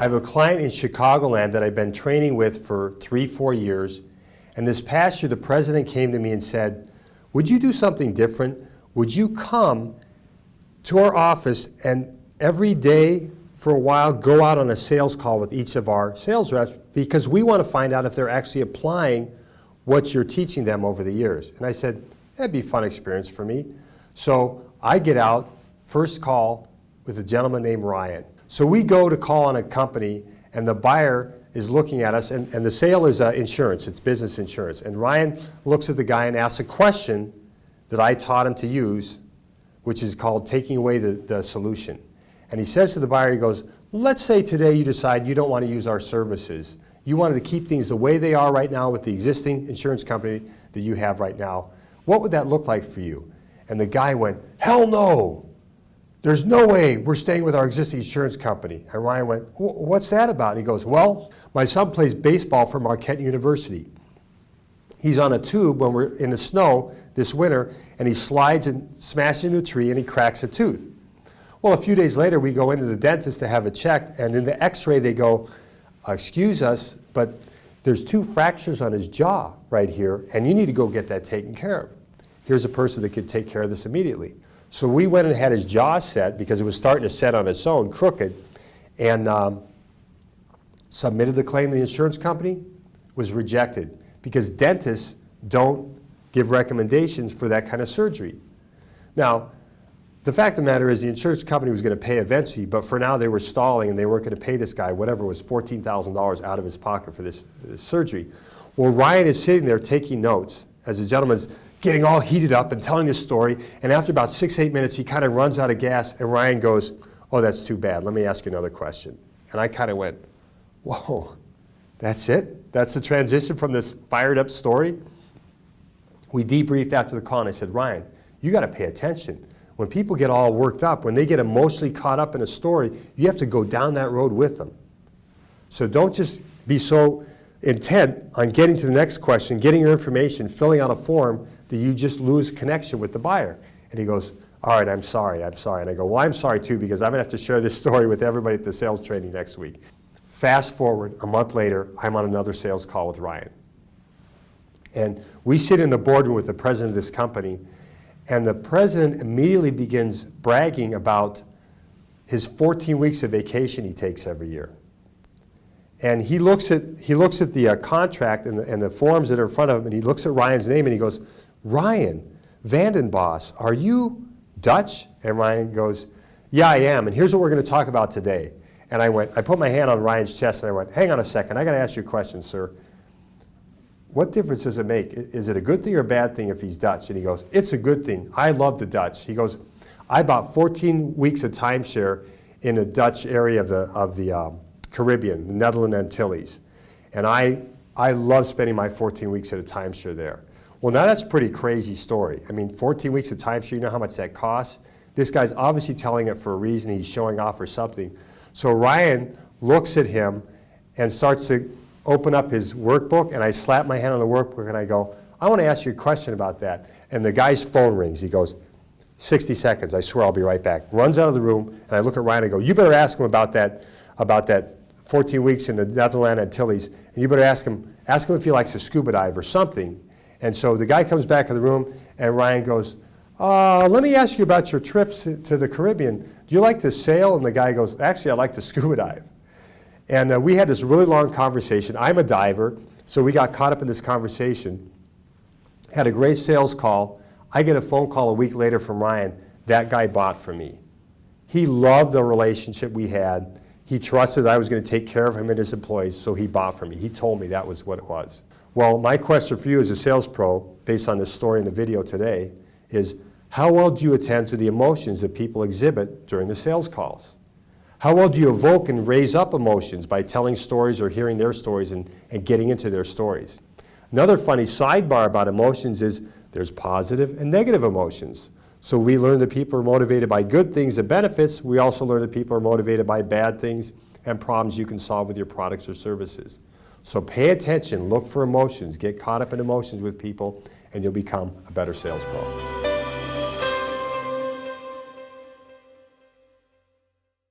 have a client in Chicagoland that I've been training with for 3-4 years, and this past year the president came to me and said, would you do something different? Would you come to our office and every day for a while go out on a sales call with each of our sales reps, because we want to find out if they're actually applying what you're teaching them over the years. And I said, that'd be a fun experience for me. So I get out, first call with a gentleman named Ryan. So we go to call on a company, and the buyer is looking at us, and the sale is insurance, it's business insurance. And Ryan looks at the guy and asks a question that I taught him to use, which is called taking away the solution. And he says to the buyer, he goes, let's say today you decide you don't want to use our services. You wanted to keep things the way they are right now with the existing insurance company that you have right now. What would that look like for you? And the guy went, hell no. There's no way we're staying with our existing insurance company. And Ryan went, what's that about? And he goes, well, my son plays baseball for Marquette University. He's on a tube when we're in the snow this winter, and he slides and smashes into a tree and he cracks a tooth. Well, a few days later, we go into the dentist to have it checked, and in the x-ray they go, excuse us, but there's 2 fractures on his jaw right here, and you need to go get that taken care of. Here's a person that could take care of this immediately. So we went and had his jaw set, because it was starting to set on its own, crooked, and submitted the claim to the insurance company, was rejected, because dentists don't give recommendations for that kind of surgery. Now, the fact of the matter is the insurance company was going to pay eventually, but for now they were stalling and they weren't going to pay this guy whatever was $14,000 out of his pocket for this surgery. Well, Ryan is sitting there taking notes as the gentleman's getting all heated up and telling this story, and after about 6-8 minutes he kind of runs out of gas, and Ryan goes, oh, that's too bad. Let me ask you another question. And I kind of went, whoa, that's it? That's the transition from this fired up story? We debriefed after the call, and I said, Ryan, you got to pay attention. When people get all worked up, when they get emotionally caught up in a story, you have to go down that road with them. So don't just be so intent on getting to the next question, getting your information, filling out a form, that you just lose connection with the buyer. And he goes, all right, I'm sorry. And I go, well, I'm sorry too, because I'm going to have to share this story with everybody at the sales training next week. Fast forward, a month later, I'm on another sales call with Ryan. And we sit in the boardroom with the president of this company, and the president immediately begins bragging about his 14 weeks of vacation he takes every year. And he looks at the contract and the forms that are in front of him, and he looks at Ryan's name and he goes, Ryan Vandenbos, are you Dutch? And Ryan goes, yeah, I am, and here's what we're going to talk about today. And I put my hand on Ryan's chest and I went, hang on a second, I got to ask you a question, sir. What difference does it make? Is it a good thing or a bad thing if he's Dutch? And he goes, it's a good thing. I love the Dutch. He goes, I bought 14 weeks of timeshare in the Dutch area of the Caribbean, the Netherlands Antilles. And I love spending my 14 weeks at a timeshare there. Well, now that's a pretty crazy story. I mean, 14 weeks of timeshare, you know how much that costs? This guy's obviously telling it for a reason. He's showing off or something. So Ryan looks at him and starts to open up his workbook, and I slap my hand on the workbook and I go, I want to ask you a question about that. And the guy's phone rings. He goes, 60 seconds, I swear I'll be right back. Runs out of the room, and I look at Ryan and I go, you better ask him about that 14 weeks in the Netherlands Antilles, and you better ask him if he likes to scuba dive or something. And so the guy comes back in the room, and Ryan goes, let me ask you about your trips to the Caribbean. Do you like to sail? And the guy goes, actually, I like to scuba dive. And we had this really long conversation. I'm a diver, so we got caught up in this conversation. Had a great sales call. I get a phone call a week later from Ryan. That guy bought from me. He loved the relationship we had. He trusted I was going to take care of him and his employees, so he bought from me. He told me that was what it was. Well, my question for you as a sales pro, based on this story in the video today, is how well do you attend to the emotions that people exhibit during the sales calls? How well do you evoke and raise up emotions by telling stories or hearing their stories and getting into their stories? Another funny sidebar about emotions is there's positive and negative emotions. So we learn that people are motivated by good things and benefits. We also learn that people are motivated by bad things and problems you can solve with your products or services. So pay attention, look for emotions, get caught up in emotions with people, and you'll become a better sales pro.